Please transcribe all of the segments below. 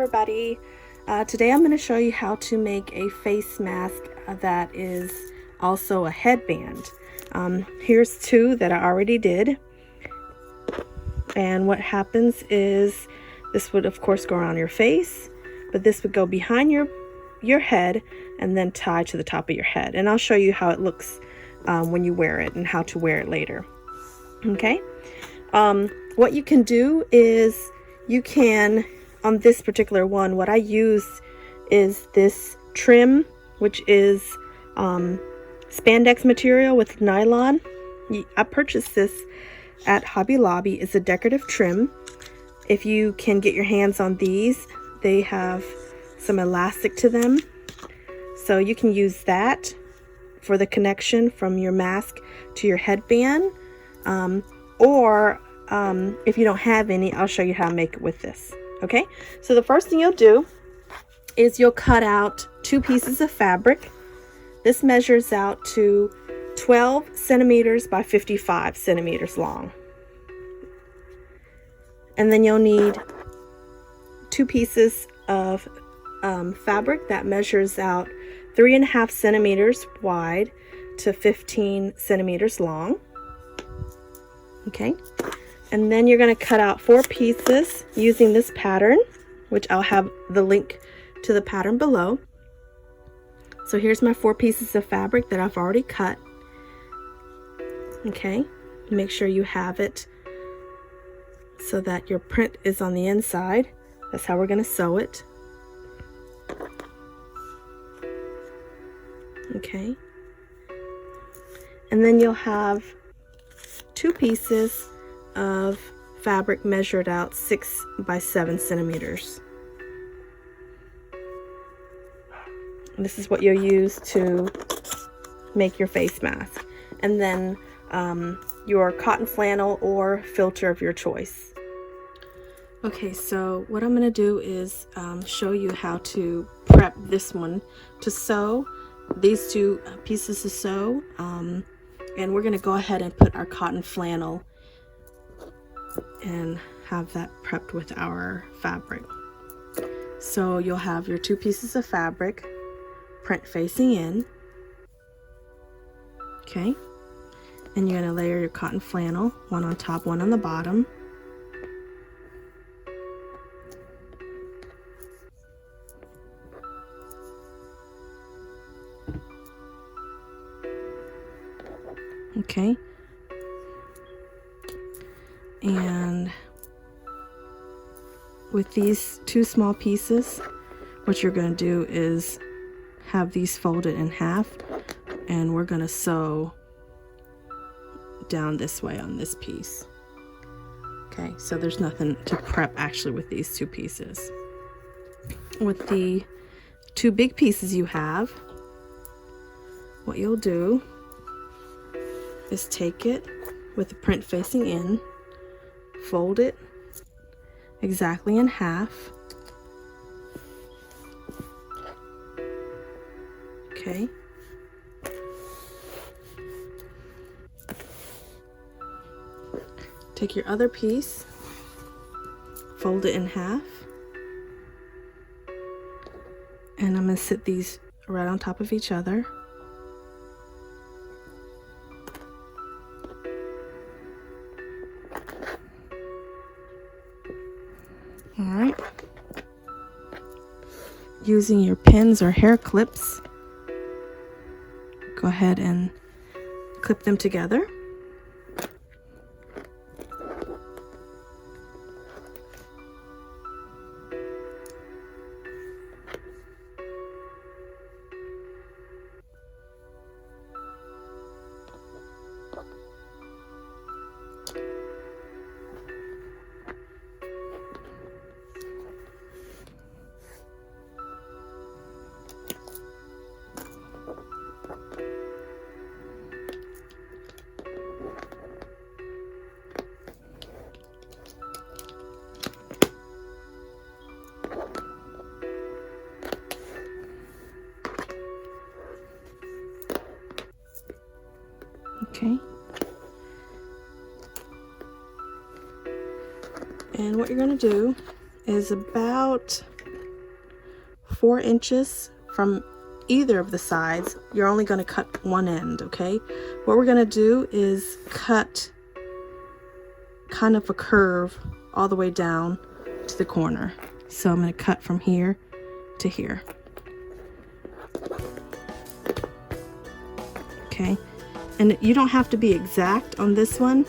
everybody. Today I'm going to show you how to make a face mask that is also a headband. Here's two that I already did. And what happens is this would of course go around your face, but this would go behind your head and then tie to the top of your head. And I'll show you how it looks when you wear it and how to wear it later. Okay. What you can do is you can, on this particular one, what I use is this trim, which is spandex material with nylon. I purchased this at Hobby Lobby. It's a decorative trim. If you can get your hands on these, they have some elastic to them. So you can use that for the connection from your mask to your headband. Or if you don't have any, I'll show you how to make it with this. Okay, so the first thing you'll do is you'll cut out 2 pieces of fabric. This measures out to 12 centimeters by 55 centimeters long. And then you'll need 2 pieces of fabric that measures out 3.5 centimeters wide to 15 centimeters long. Okay, and then you're going to cut out 4 pieces using this pattern, which I'll have the link to the pattern below. So here's my 4 pieces of fabric that I've already cut. Okay, make sure you have it so that your print is on the inside. That's how we're going to sew it. Okay, and then you'll have 2 pieces of fabric measured out 6 by 7 centimeters. And this is what you'll use to make your face mask. And then your cotton flannel or filter of your choice. Okay, so what I'm going to do is show you how to prep this one to sew. These 2 pieces to sew. And we're going to go ahead and put our cotton flannel and have that prepped with our fabric. So you'll have your 2 pieces of fabric, print facing in. Okay, and you're going to layer your cotton flannel, one on top, one on the bottom. Okay, and with these 2 small pieces, what you're going to do is have these folded in half, and we're going to sew down this way on this piece. Okay, so there's nothing to prep actually with these 2 pieces. With the 2 big pieces you have, what you'll do is take it with the print facing in, fold it exactly in half. Okay. Take your other piece, fold it in half, and I'm going to sit these right on top of each other. All right. Using your pins or hair clips, go ahead and clip them together. Okay. And what you're going to do is about 4 inches from either of the sides, you're only going to cut one end, okay? What we're going to do is cut kind of a curve all the way down to the corner. So I'm going to cut from here to here. Okay, and you don't have to be exact on this one,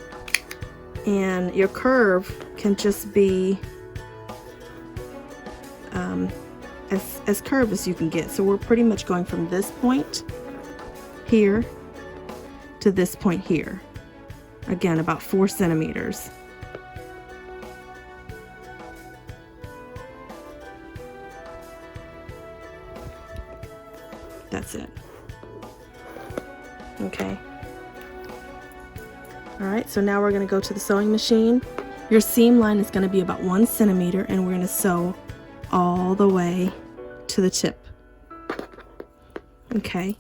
and your curve can just be as curved as you can get. So we're pretty much going from this point here to this point here. Again, about 4 centimeters. That's it. Okay. All right, so now we're going to go to the sewing machine. Your seam line is going to be about 1 centimeter, and we're going to sew all the way to the tip. Okay.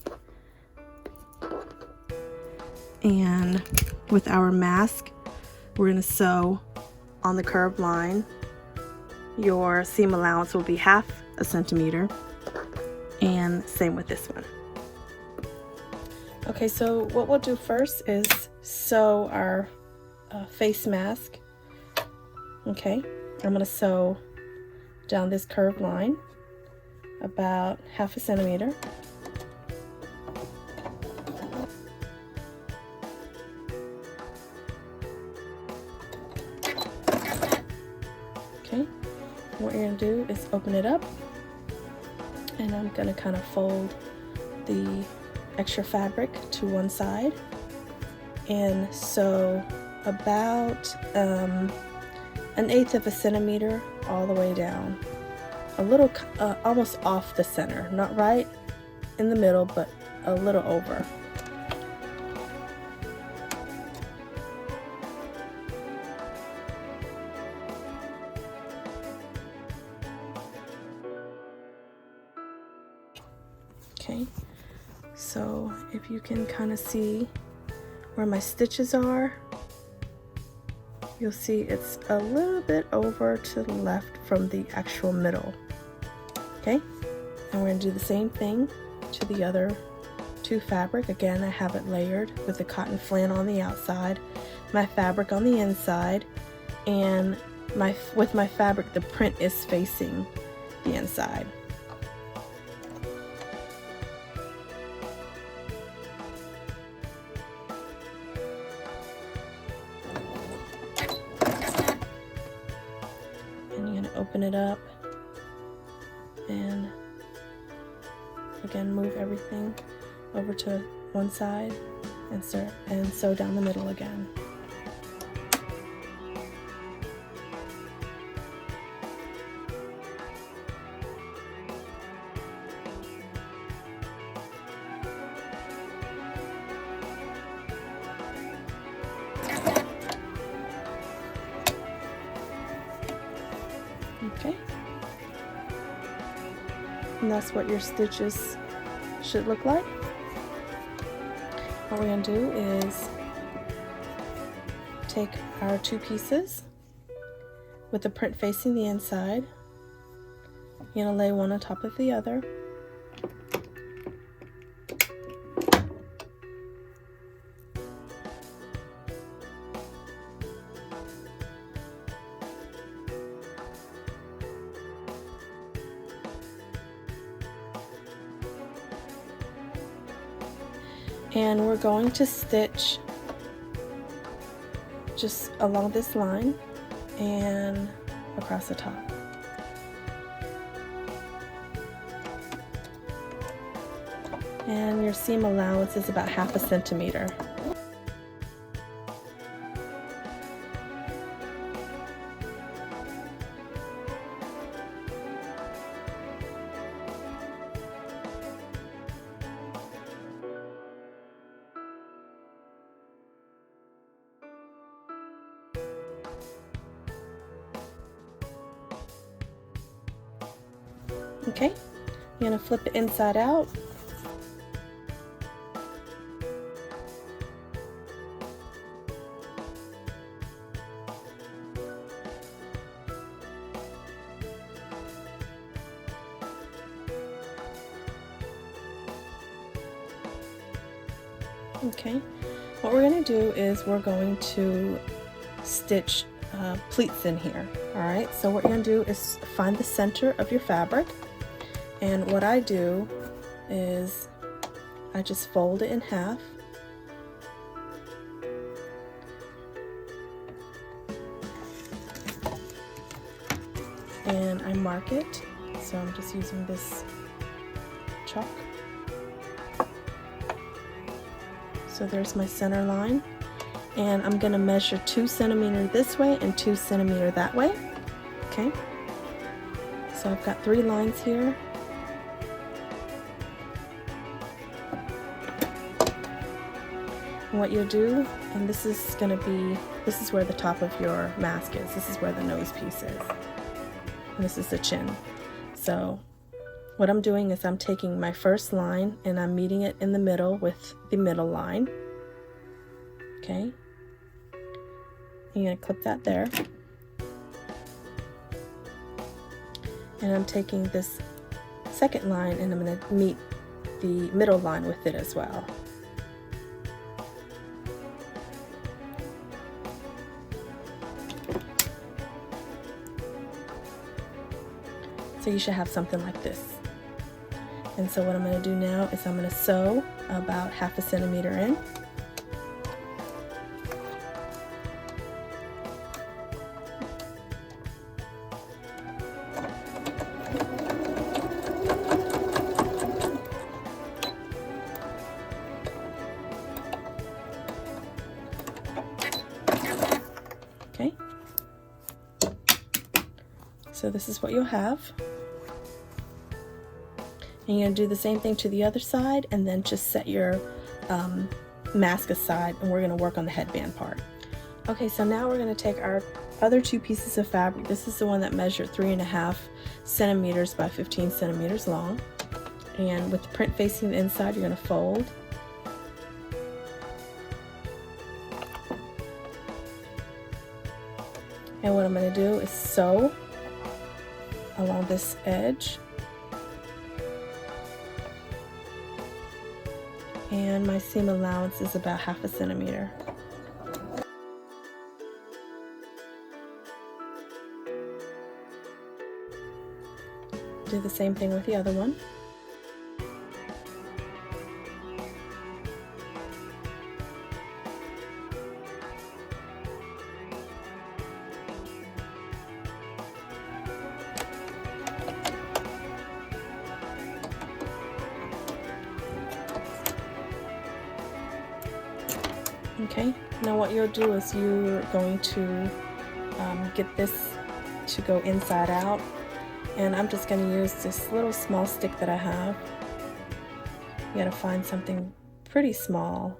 And with our mask, we're going to sew on the curved line. Your seam allowance will be 1/2 centimeter, and same with this one. Okay, so what we'll do first is sew our face mask. Okay, I'm going to sew down this curved line about 1/2 centimeter. Okay, what you're going to do is open it up, and I'm going to kind of fold the extra fabric to one side and sew about 1/8 centimeter all the way down, a little almost off the center, not right in the middle, but a little over. Okay, so if you can kind of see where my stitches are, you'll see it's a little bit over to the left from the actual middle. Okay, and we're going to do the same thing to the other 2 fabric. Again, I have it layered with the cotton flannel on the outside, my fabric on the inside, and with my fabric the print is facing the inside. Open it up and again move everything over to one side and sew down the middle again. Okay, and that's what your stitches should look like. What we're going to do is take our 2 pieces with the print facing the inside. You're going to lay one on top of the other. And we're going to stitch just along this line and across the top. And your seam allowance is about 1/2 centimeter. Okay, you're going to flip it inside out. Okay, what we're going to do is we're going to stitch pleats in here. Alright, so what you're going to do is find the center of your fabric, and what I do is I just fold it in half, and I mark it. So I'm just using this chalk. So there's my center line, and I'm going to measure 2 centimeters this way and 2 centimeters that way. Okay, so I've got 3 lines here. And what you'll do, and this is where the top of your mask is. This is where the nose piece is. And this is the chin. So what I'm doing is I'm taking my first line and I'm meeting it in the middle with the middle line. Okay. You're going to clip that there. And I'm taking this second line and I'm going to meet the middle line with it as well. So you should have something like this. And so what I'm going to do now is I'm going to sew about 1/2 centimeter in. Okay. So this is what you'll have. And you're going to do the same thing to the other side, and then just set your mask aside, and we're going to work on the headband part. Okay, so now we're going to take our other 2 pieces of fabric. This is the one that measured 3.5 centimeters by 15 centimeters long. And with the print facing the inside, you're going to fold. And what I'm going to do is sew along this edge. And my seam allowance is about 1/2 centimeter. Do the same thing with the other one. Okay, now what you'll do is you're going to get this to go inside out, and I'm just going to use this little small stick that I have. You gotta find something pretty small.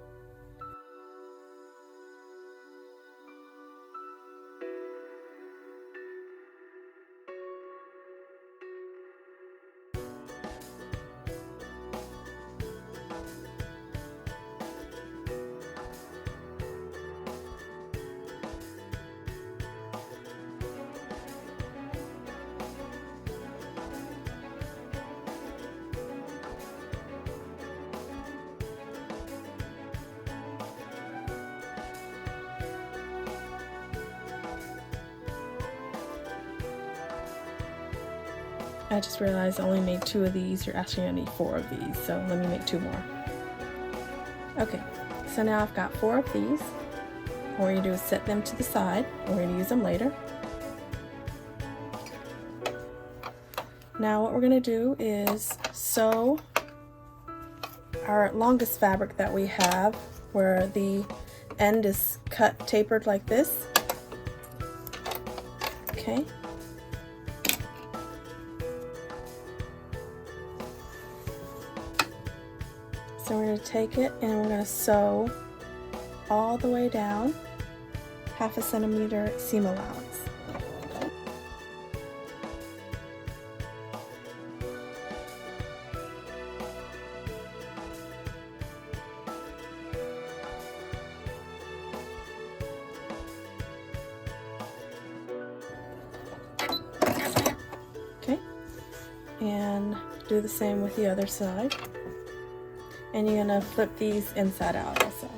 I just realized I only made 2 of these. You're actually gonna need 4 of these, so let me make 2 more. Okay, so now I've got 4 of these. What we're gonna do is set them to the side. We're gonna use them later. Now what we're gonna do is sew our longest fabric that we have, where the end is cut tapered like this. Okay. So we're going to take it and we're going to sew all the way down 1/2 centimeter seam allowance. Okay, and do the same with the other side. And you're gonna flip these inside out also.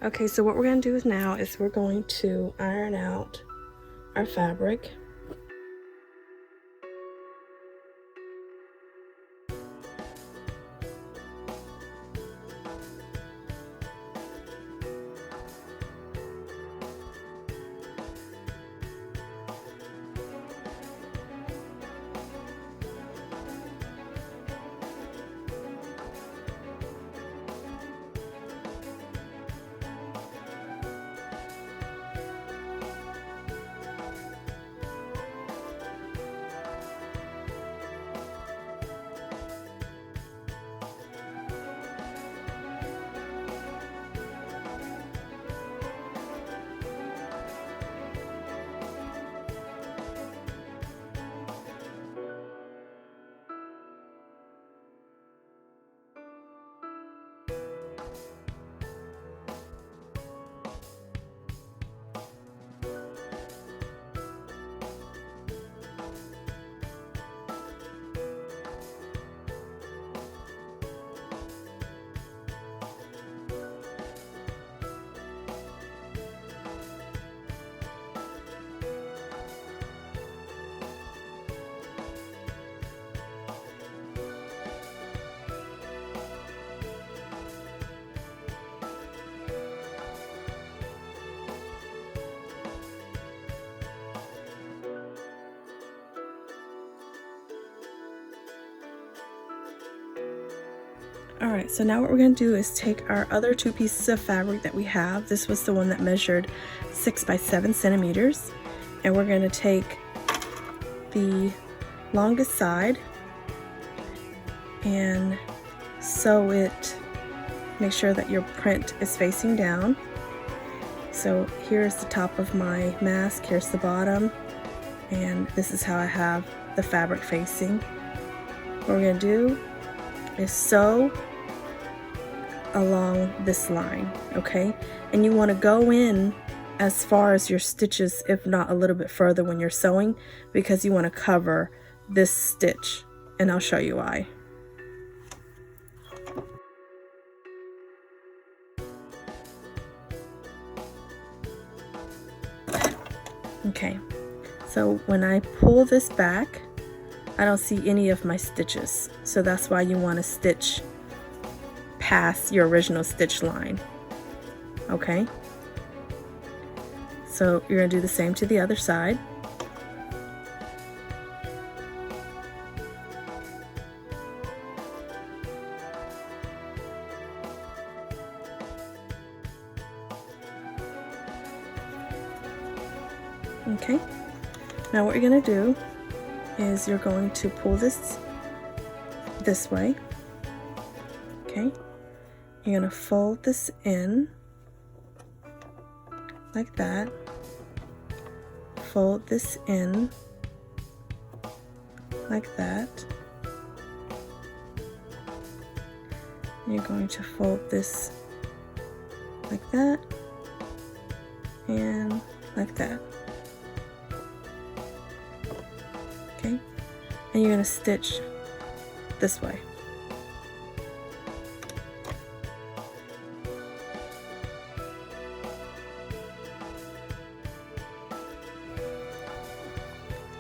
Okay, so what we're going to do now is we're going to iron out our fabric. Alright, so now what we're going to do is take our other two pieces of fabric that we have. This was the one that measured 6 by 7 centimeters. And we're going to take the longest side and sew it. Make sure that your print is facing down. So here's the top of my mask, here's the bottom, and this is how I have the fabric facing. What we're going to do is sew along this line, okay? And you want to go in as far as your stitches, if not a little bit further when you're sewing, because you want to cover this stitch, and I'll show you why. Okay, so when I pull this back, I don't see any of my stitches, so that's why you want to stitch past your original stitch line. Okay, so you're going to do the same to the other side. Okay, now what you're going to do is you're going to pull this way. Okay, you're going to fold this in like that, fold this in like that. You're going to fold this like that and like that. Okay, and you're going to stitch this way.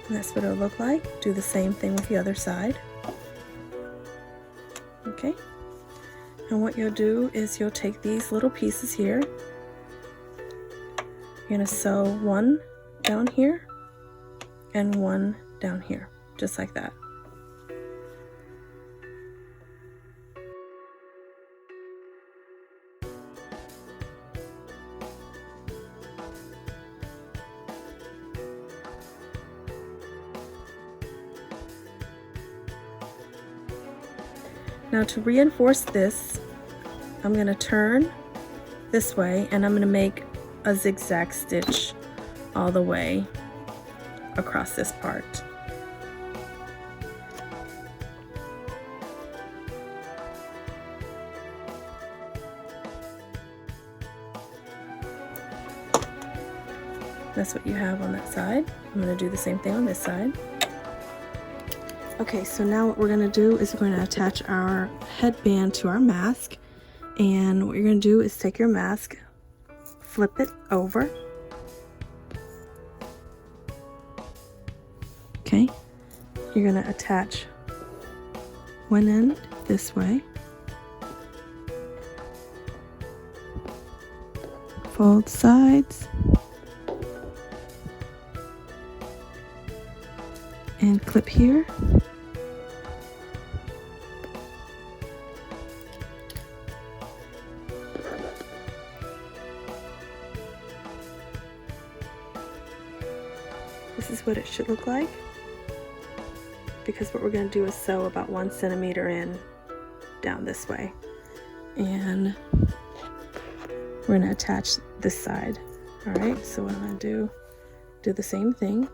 And that's what it'll look like. Do the same thing with the other side. Okay, and what you'll do is you'll take these little pieces here. You're going to sew one down here and one down here, just like that. Now to reinforce this, I'm going to turn this way and I'm going to make a zigzag stitch all the way across this part. That's what you have on that side. I'm going to do the same thing on this side. Okay, so now what we're going to do is we're going to attach our headband to our mask. And what you're going to do is take your mask, flip it over. Okay, you're going to attach one end this way. Fold sides. And clip here. This is what it should look like, because what we're going to do is sew about 1 centimeter in down this way, and we're going to attach this side. All right, so what I'm going to do the same thing.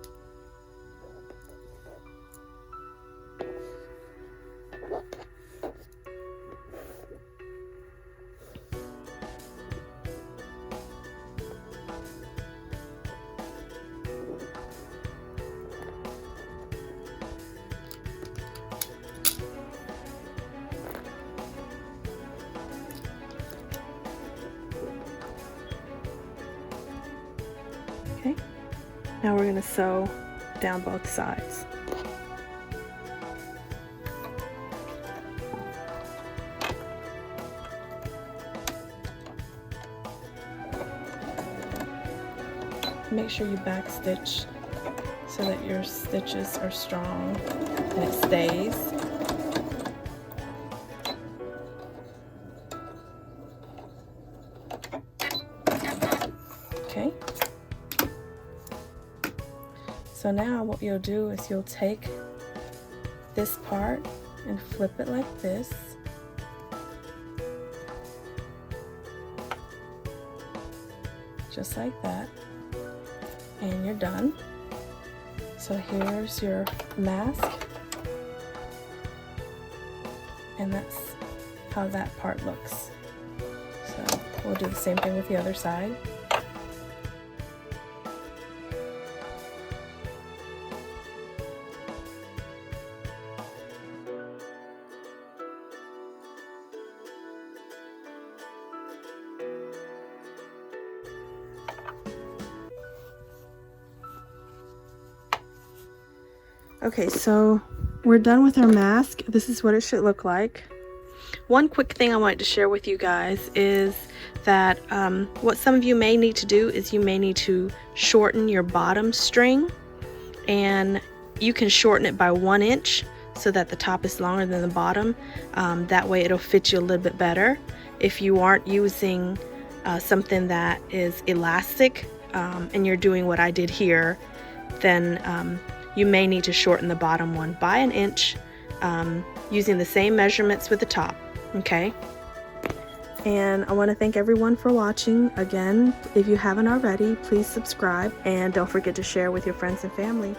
Okay, now we're going to sew down both sides. Make sure you back stitch so that your stitches are strong and it stays. Okay. So now what you'll do is you'll take this part and flip it like this. Just like that. And you're done. So here's your mask. And that's how that part looks. So we'll do the same thing with the other side. Okay, so we're done with our mask. This is what it should look like. One quick thing I wanted to share with you guys is that what some of you may need to do is you may need to shorten your bottom string, and you can shorten it by 1 inch so that the top is longer than the bottom. That way it'll fit you a little bit better. If you aren't using something that is elastic and you're doing what I did here, then you may need to shorten the bottom one by 1 inch using the same measurements with the top. Okay, and I want to thank everyone for watching. Again, if you haven't already, please subscribe and don't forget to share with your friends and family.